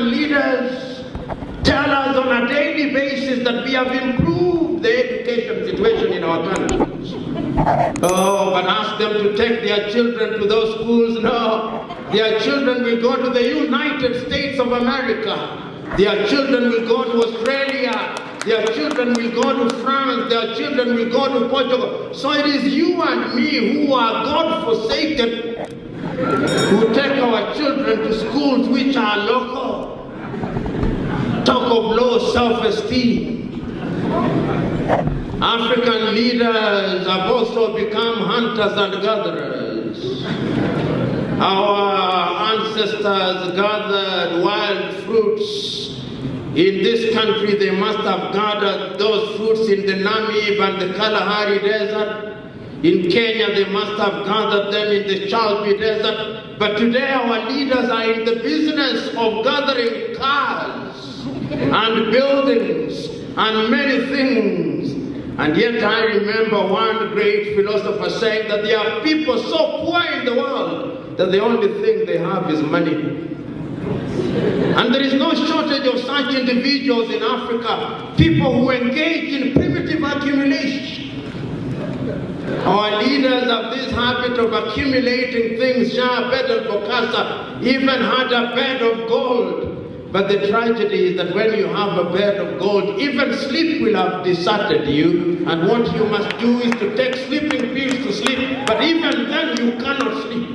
African leaders tell us on a daily basis that we have improved the education situation in our countries. Oh, but ask them to take their children to those schools. No, their children will go to the United States of America. Their children will go to Australia. Their children will go to France. Their children will go to Portugal. So it is you and me who are God-forsaken who take our children to schools which are local. Talk of low self-esteem. African leaders have also become hunters and gatherers. Our ancestors gathered wild fruits. In this country, they must have gathered those fruits in the Namib and the Kalahari Desert. In Kenya, they must have gathered them in the Chalbi Desert. But today, our leaders are in the business of gathering cars and buildings and many things. And yet I remember one great philosopher saying that there are people so poor in the world that the only thing they have is money. And there is no shortage of such individuals in Africa, people who engage in primitive accumulation. Our leaders have this habit of accumulating things. Shah Bedel Bokassa even had a bed of gold. But the tragedy is that when you have a bed of gold, even sleep will have deserted you. And what you must do is to take sleeping pills to sleep. But even then you cannot sleep.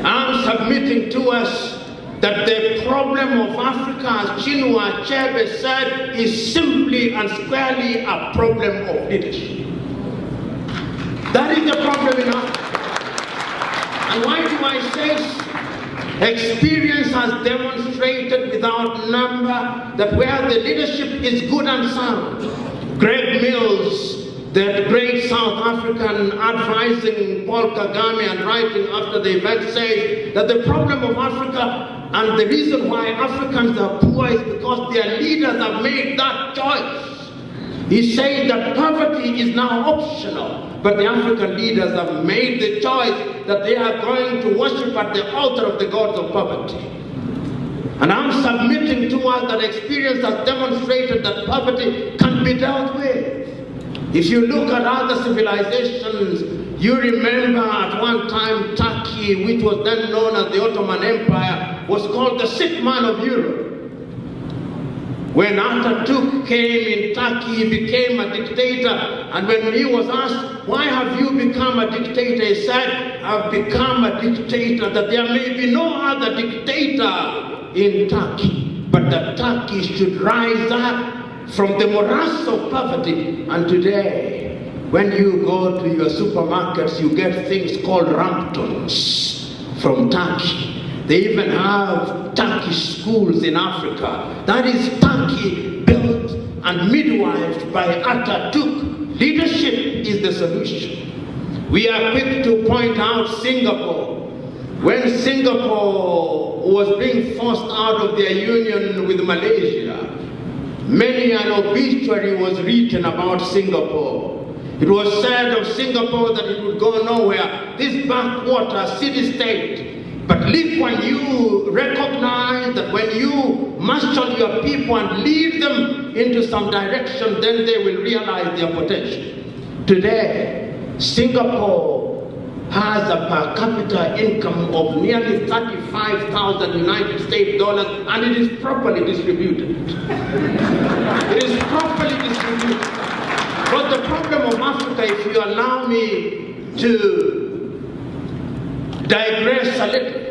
I'm submitting to us that the problem of Africa, as Chinua Achebe said, is simply and squarely a problem of leadership. That is the problem in Africa. And why do I say so? Experience has demonstrated without number that where the leadership is good and sound. Greg Mills, the great South African, advising Paul Kagame and writing after the event, says that the problem of Africa and the reason why Africans are poor is because their leaders have made that choice. He says that poverty is now optional. But the African leaders have made the choice that they are going to worship at the altar of the gods of poverty. And I'm submitting to us that experience has demonstrated that poverty can be dealt with. If you look at other civilizations, you remember at one time Turkey, which was then known as the Ottoman Empire, was called the sick man of Europe. When Atatürk came in Turkey, he became a dictator. And when he was asked, why have you become a dictator? He said, I've become a dictator that there may be no other dictator in Turkey, but that Turkey should rise up from the morass of poverty. And today, when you go to your supermarkets, you get things called Ramptons from Turkey. They even have Turkish schools in Africa. That is Turkey built and midwifed by Atatürk. Leadership is the solution. We are quick to point out Singapore. When Singapore was being forced out of their union with Malaysia, many an obituary was written about Singapore. It was said of Singapore that it would go nowhere. This backwater city-state. But live when you recognize that when you marshal your people and lead them into some direction, then they will realize their potential. Today, Singapore has a per capita income of nearly 35,000 United States dollars, and it is properly distributed. It is properly distributed. But the problem of Africa, if you allow me to digress a little,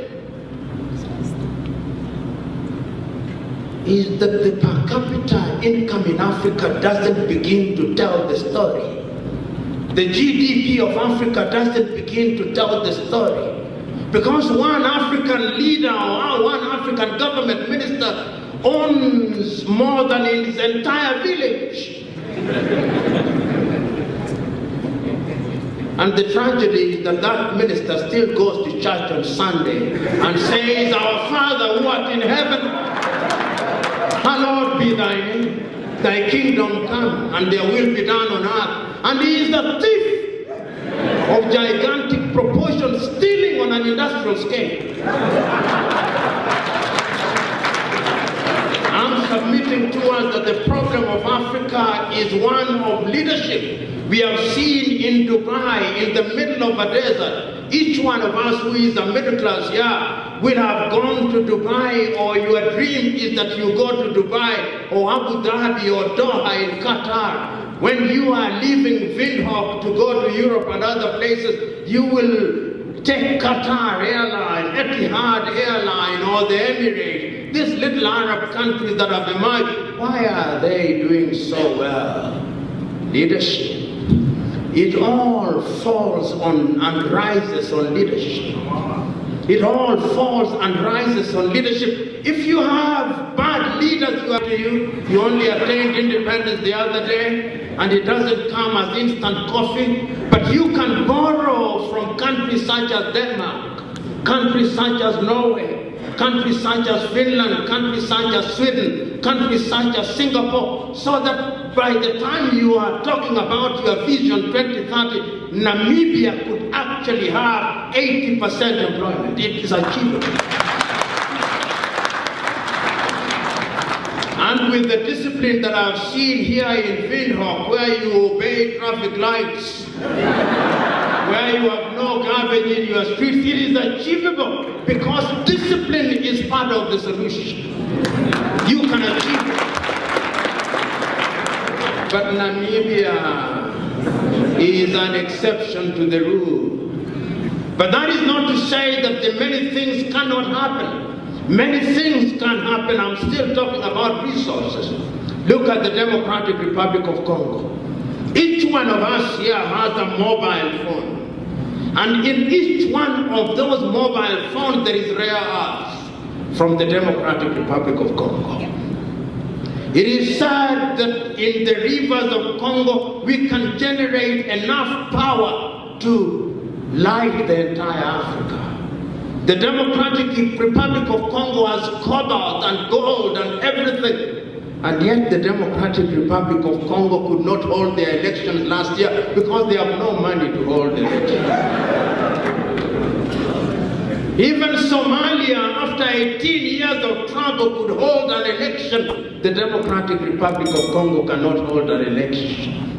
is that the per capita income in Africa doesn't begin to tell the story. The GDP of Africa doesn't begin to tell the story. Because one African leader or one African government minister owns more than his entire village. And the tragedy is that that minister still goes to church on Sunday and says, Our Father who art in heaven, hallowed be thy name, thy kingdom come, and their will be done on earth. And he is the thief of gigantic proportions, stealing living on an industrial scale. I'm submitting to us that the problem of Africa is one of leadership. We have seen in Dubai, in the middle of a desert, each one of us who is a middle class here will have gone to Dubai, or your dream is that you go to Dubai or Abu Dhabi or Doha in Qatar. When you are leaving Windhoek to go to Europe and other places, you will take Qatar Airline, Etihad Airline, or the Emirates. These little Arab countries that have emerged, why are they doing so well? Leadership. It all falls on and rises on leadership. It all falls and rises on leadership. If you have bad leaders who are to you, you only attained independence the other day, and it doesn't come as instant coffee, but you can borrow from countries such as Denmark, countries such as Norway, countries such as Finland, countries such as Sweden, countries such as Singapore, so that by the time you are talking about your vision 2030, Namibia could actually have 80% employment. It is achievable. And with the discipline that I've seen here in Windhoek, where you obey traffic lights, where you have no garbage in your streets, it is achievable because discipline is part of the solution. You can achieve it. But Namibia is an exception to the rule. But that is not to say that the many things cannot happen. Many things can happen. I'm still talking about resources. Look at the Democratic Republic of Congo. Each one of us here has a mobile phone. And in each one of those mobile phones there is rare earth from the Democratic Republic of Congo. It is sad that in the rivers of Congo we can generate enough power to light the entire Africa. The Democratic Republic of Congo has cobalt and gold and everything. And yet the Democratic Republic of Congo could not hold their elections last year because they have no money to hold elections. Even Somalia, after 18 years of trouble, could hold an election. The Democratic Republic of Congo cannot hold an election.